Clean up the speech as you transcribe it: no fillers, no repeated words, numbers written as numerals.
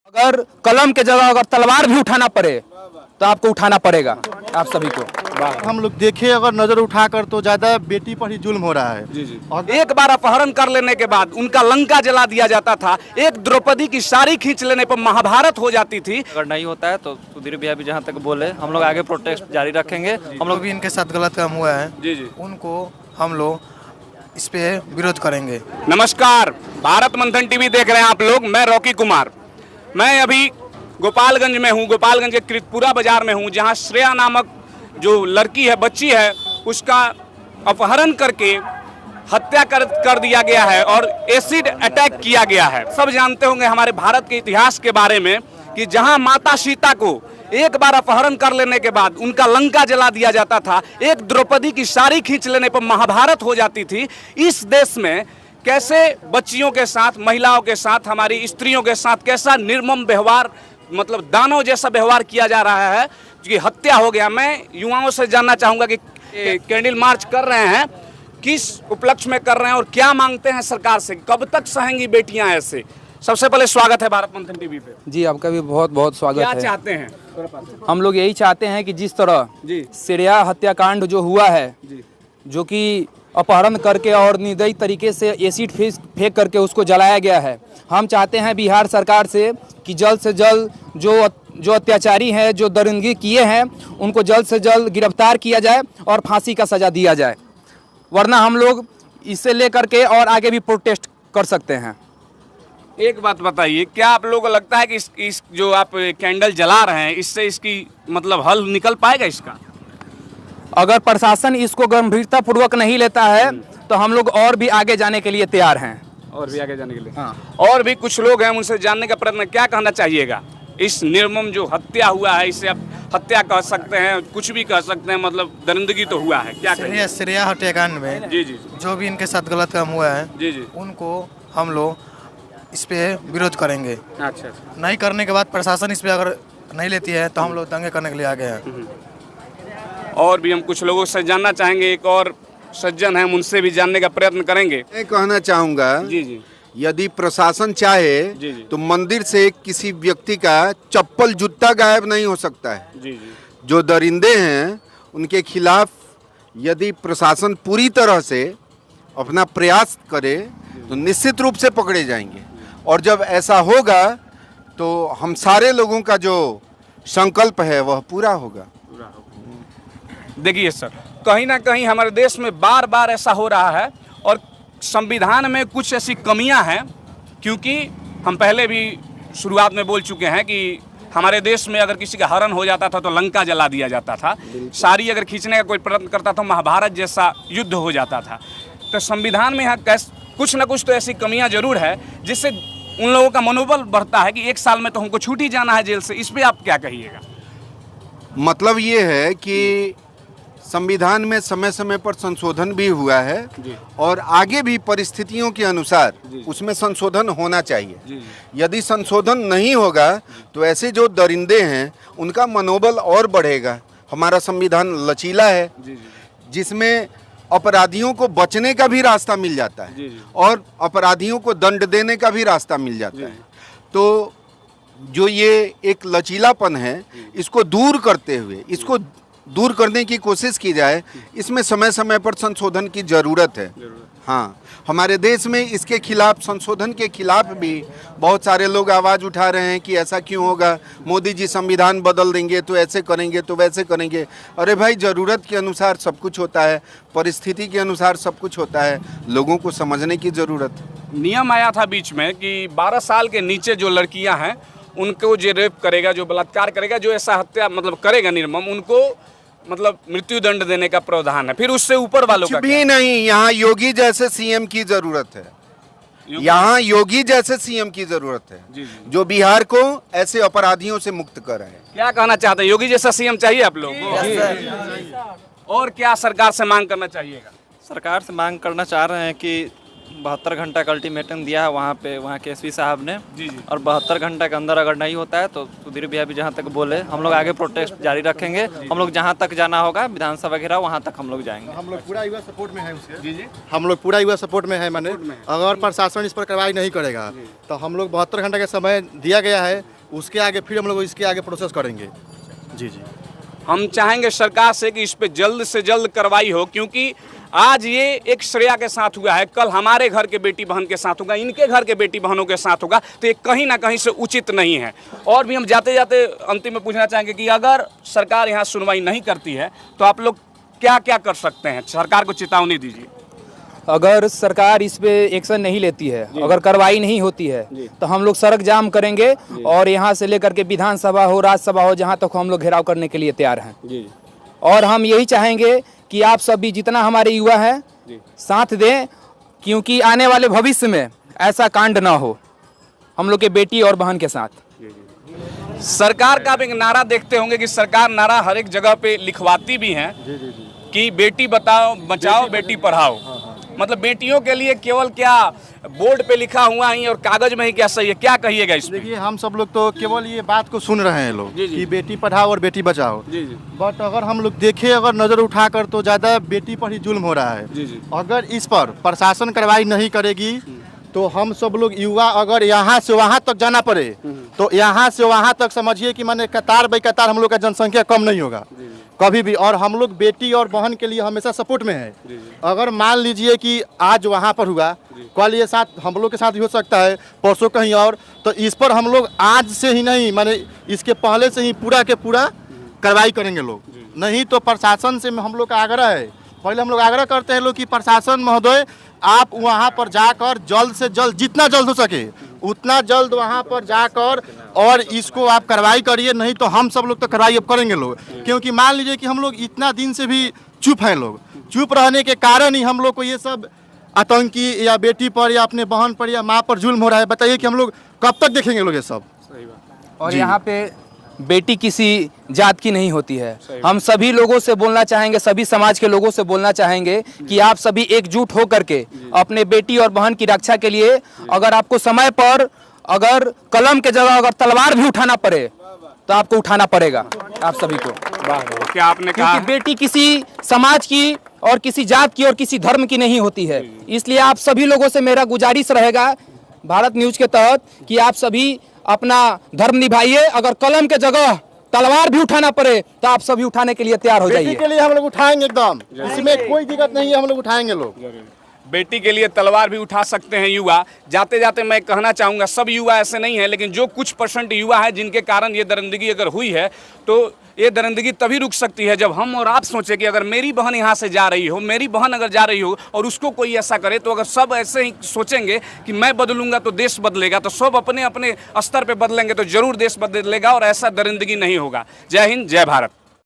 अगर कलम के जगह अगर तलवार भी उठाना पड़े तो आपको उठाना पड़ेगा, आप सभी को। हम लोग देखे अगर नजर उठाकर तो ज्यादा बेटी पर ही जुल्म हो रहा है। जी। एक बार अपहरण कर लेने के बाद उनका लंका जला दिया जाता था, एक द्रौपदी की साड़ी खींच लेने पर महाभारत हो जाती थी। अगर नहीं होता है तो सुधीर भैया भी जहाँ तक बोले हम लोग आगे प्रोटेस्ट जारी रखेंगे। हम लोग भी इनके साथ गलत काम हुआ है जी उनको हम लोग इस पे विरोध करेंगे। नमस्कार, भारत मंथन टीवी देख रहे हैं आप लोग। मैं रॉकी कुमार। मैं अभी गोपालगंज में हूँ, गोपालगंज के कृतपुरा बाजार में हूँ, जहाँ श्रेया नामक जो लड़की है, बच्ची है, उसका अपहरण करके हत्या कर दिया गया है और एसिड अटैक किया गया है। सब जानते होंगे हमारे भारत के इतिहास के बारे में कि जहां माता सीता को एक बार अपहरण कर लेने के बाद उनका लंका जला दिया जाता था, एक द्रौपदी की साड़ी खींच लेने पर महाभारत हो जाती थी। इस देश में कैसे बच्चियों के साथ, महिलाओं के साथ, हमारी स्त्रियों के साथ कैसा निर्मम व्यवहार, मतलब दानव जैसा व्यवहार किया जा रहा है कि हत्या हो गया। मैं युवाओं से जानना चाहूँगा कि कैंडल मार्च कर रहे हैं, किस उपलक्ष्य में कर रहे हैं और क्या मांगते हैं सरकार से, कब तक सहेंगी बेटियां ऐसे? सबसे पहले स्वागत है भारत मंथन टीवी पे। जी, आपका भी बहुत बहुत स्वागत है। क्या चाहते हैं? हम लोग यही चाहते हैं कि जिस तरह श्रेया हत्याकांड जो हुआ है, जो कि अपहरण करके और निर्दयी तरीके से एसिड फेंक करके उसको जलाया गया है, हम चाहते हैं बिहार सरकार से कि जल्द से जल्द जो अत्याचारी हैं, जो दरिंदगी किए हैं, उनको जल्द से जल्द गिरफ्तार किया जाए और फांसी का सज़ा दिया जाए, वरना हम लोग इसे लेकर के और आगे भी प्रोटेस्ट कर सकते हैं। एक बात बताइए, क्या आप लोगों को लगता है कि इस जो आप कैंडल जला रहे हैं, इससे इसकी मतलब हल निकल पाएगा इसका? अगर प्रशासन इसको गंभीरता पूर्वक नहीं लेता है तो हम लोग और भी आगे जाने के लिए तैयार हैं। और भी आगे जाने के लिए? हाँ। और भी कुछ लोग हैं, उनसे जानने का प्रयत्न, क्या कहना चाहिएगा इस निर्मम जो हत्या हुआ है? इसे आप हत्या कह सकते हैं, कुछ भी कह सकते हैं, मतलब दरिंदगी तो हुआ है। क्या श्रेया हत्याकांड में जी जो भी इनके साथ गलत काम हुआ है जी उनको हम लोग इस पे विरोध करेंगे। अच्छा। नहीं करने के बाद प्रशासन इस पे अगर नहीं लेती है तो हम लोग दंगे करने के लिए आगे हैं। और भी हम कुछ लोगों से जानना चाहेंगे, एक और सज्जन हैं, उनसे भी जानने का प्रयत्न करेंगे। मैं कहना चाहूँगा, जी यदि प्रशासन चाहे तो मंदिर से किसी व्यक्ति का चप्पल जूता गायब नहीं हो सकता है। जी। जो दरिंदे हैं उनके खिलाफ यदि प्रशासन पूरी तरह से अपना प्रयास करे तो निश्चित रूप से पकड़े जाएंगे। और जब ऐसा होगा तो हम सारे लोगों का जो संकल्प है वह पूरा होगा। देखिए सर, कहीं ना कहीं हमारे देश में बार बार ऐसा हो रहा है और संविधान में कुछ ऐसी कमियां हैं, क्योंकि हम पहले भी शुरुआत में बोल चुके हैं कि हमारे देश में अगर किसी का हरण हो जाता था तो लंका जला दिया जाता था, साड़ी अगर खींचने का कोई प्रयत्न करता था महाभारत जैसा युद्ध हो जाता था। तो संविधान में यहाँ कुछ ना कुछ तो ऐसी कमियां जरूर है जिससे उन लोगों का मनोबल बढ़ता है कि 1 साल में तो हमको छूट ही जाना है जेल से। इस पर आप क्या कहिएगा? मतलब ये है कि संविधान में समय समय पर संशोधन भी हुआ है और आगे भी परिस्थितियों के अनुसार उसमें संशोधन होना चाहिए। यदि संशोधन नहीं होगा तो ऐसे जो दरिंदे हैं उनका मनोबल और बढ़ेगा। हमारा संविधान लचीला है, जिसमें अपराधियों को बचने का भी रास्ता मिल जाता है और अपराधियों को दंड देने का भी रास्ता मिल जाता है। तो जो ये एक लचीलापन है, इसको दूर करते हुए, इसको दूर करने की कोशिश की जाए, इसमें समय समय पर संशोधन की ज़रूरत है। हाँ, हमारे देश में इसके खिलाफ, संशोधन के खिलाफ भी बहुत सारे लोग आवाज़ उठा रहे हैं कि ऐसा क्यों होगा, मोदी जी संविधान बदल देंगे तो ऐसे करेंगे तो वैसे करेंगे। अरे भाई, ज़रूरत के अनुसार सब कुछ होता है, परिस्थिति के अनुसार सब कुछ होता है, लोगों को समझने की ज़रूरत है। नियम आया था बीच में कि 12 साल के नीचे जो लड़कियां हैं उनको जो रेप करेगा, जो बलात्कार करेगा, जो ऐसा हत्या मतलब करेगा निर्मम, उनको मतलब मृत्यु दंड देने का प्रावधान है। फिर उससे ऊपर वालों का भी नहीं, यहाँ योगी जैसे सीएम की जरूरत है। यहाँ योगी जैसे सीएम की जरूरत है जो बिहार को ऐसे अपराधियों से मुक्त करे। क्या कहना चाहते हैं? योगी जैसा सीएम चाहिए आप लोगों को? और क्या सरकार से मांग करना चाहिएगा? सरकार से मांग करना चाह रहे हैं कि 72 घंटा का अल्टीमेटम दिया है वहाँ के एसपी साहब ने, और 72 घंटा के अंदर अगर नहीं होता है तो सुधीर भैया भी जहाँ तक बोले हम लोग आगे प्रोटेस्ट जारी रखेंगे। हम लोग जहाँ तक जाना होगा विधानसभा वगैरह वहाँ तक हम लोग जाएंगे। हम लोग पूरा युवा सपोर्ट में है उसके। हम लोग पूरा युवा सपोर्ट में है। मैंने अगर प्रशासन इस पर कार्रवाई नहीं करेगा तो हम लोग 72 घंटे का समय दिया गया है, उसके आगे फिर हम लोग इसके आगे प्रोसेस करेंगे। जी जी, हम चाहेंगे सरकार से कि इस पे जल्द से जल्द कार्रवाई हो, क्योंकि आज ये एक श्रेया के साथ हुआ है, कल हमारे घर के बेटी बहन के साथ होगा, इनके घर के बेटी बहनों के साथ होगा, तो ये कहीं ना कहीं से उचित नहीं है। और भी हम जाते जाते अंतिम में पूछना चाहेंगे कि अगर सरकार यहाँ सुनवाई नहीं करती है तो आप लोग क्या क्या कर सकते हैं? सरकार को चेतावनी दीजिए। अगर सरकार इस पे एक्शन नहीं लेती है, अगर कार्रवाई नहीं होती है, तो हम लोग सड़क जाम करेंगे और यहाँ से लेकर के विधानसभा हो, राज्यसभा हो, जहाँ तक हम लोग घेराव करने के लिए तैयार हैं। और हम यही चाहेंगे कि आप सभी जितना हमारे युवा हैं साथ दें, क्योंकि आने वाले भविष्य में ऐसा कांड ना हो हम लोग के बेटी और बहन के साथ। सरकार का आप एक नारा देखते होंगे कि सरकार नारा हर एक जगह पे लिखवाती भी है कि बेटी बचाओ बेटी पढ़ाओ। मतलब बेटियों के लिए केवल क्या बोर्ड पे लिखा हुआ ही और कागज में ही क्या सही है? क्या कहिएगा इसमें? देखिए हम सब लोग तो केवल ये बात को सुन रहे हैं लोग कि बेटी पढ़ाओ और बेटी बचाओ, बट अगर हम लोग देखें, अगर नज़र उठाकर, तो ज़्यादा बेटी पर ही जुल्म हो रहा है। अगर इस पर प्रशासन कार्रवाई नहीं करेगी तो हम सब लोग युवा अगर यहाँ से वहाँ तक जाना पड़े तो यहाँ से वहाँ तक समझिए कि माने कतार बाई कतार हम लोग का जनसंख्या कम नहीं होगा कभी भी। और हम लोग बेटी और बहन के लिए हमेशा सपोर्ट में है। अगर मान लीजिए कि आज वहाँ पर हुआ, कल ये साथ हम लोग के साथ भी हो सकता है, परसों कहीं और, तो इस पर हम लोग आज से ही नहीं, माने इसके पहले से ही पूरा के पूरा कार्रवाई करेंगे लोग। नहीं तो प्रशासन से हम लोग का आग्रह है, पहले हम लोग आग्रह करते हैं लोग कि प्रशासन महोदय आप वहाँ पर जाकर जल्द से जल्द, जितना जल्द हो सके उतना जल्द वहाँ पर जाकर और इसको आप कार्रवाई करिए, नहीं तो हम सब लोग तो कार्रवाई अब करेंगे लोग। क्योंकि मान लीजिए कि हम लोग इतना दिन से भी चुप हैं, लोग चुप रहने के कारण ही हम लोग को ये सब आतंकी या बेटी पर या अपने बहन पर या माँ पर जुल्म हो रहा है। बताइए कि हम लोग कब तक देखेंगे लोग ये सब? और यहाँ पे बेटी किसी जात की नहीं होती है। हम सभी लोगों से बोलना चाहेंगे, सभी समाज के लोगों से बोलना चाहेंगे कि आप सभी एकजुट हो करके अपने बेटी और बहन की रक्षा के लिए, अगर आपको समय पर अगर कलम के जगह अगर तलवार भी उठाना पड़े तो आपको उठाना पड़ेगा आप सभी को। क्या आपने कहा? क्योंकि बेटी किसी समाज की और किसी जात की और किसी धर्म की नहीं होती है। इसलिए आप सभी लोगों से मेरा गुजारिश रहेगा भारत न्यूज के तहत कि आप सभी अपना धर्म निभाइए। अगर कलम के जगह तलवार भी उठाना पड़े तो आप सभी उठाने के लिए तैयार हो जाइए। बेटी के लिए हम लोग उठाएंगे एकदम, इसमें कोई दिक्कत नहीं है, हम लोग उठाएंगे लोग। बेटी के लिए तलवार भी उठा सकते हैं युवा। जाते जाते मैं कहना चाहूँगा, सब युवा ऐसे नहीं है, लेकिन जो कुछ % युवा है जिनके कारण ये दरिंदगी अगर हुई है, तो ये दरिंदगी तभी रुक सकती है जब हम और आप सोचें कि अगर मेरी बहन यहाँ से जा रही हो, मेरी बहन अगर जा रही हो और उसको कोई ऐसा करे, तो अगर सब ऐसे ही सोचेंगे कि मैं बदलूंगा तो देश बदलेगा, तो सब अपने अपने स्तर पर बदलेंगे तो जरूर देश बदलेगा और ऐसा दरिंदगी नहीं होगा। जय हिंद, जय भारत।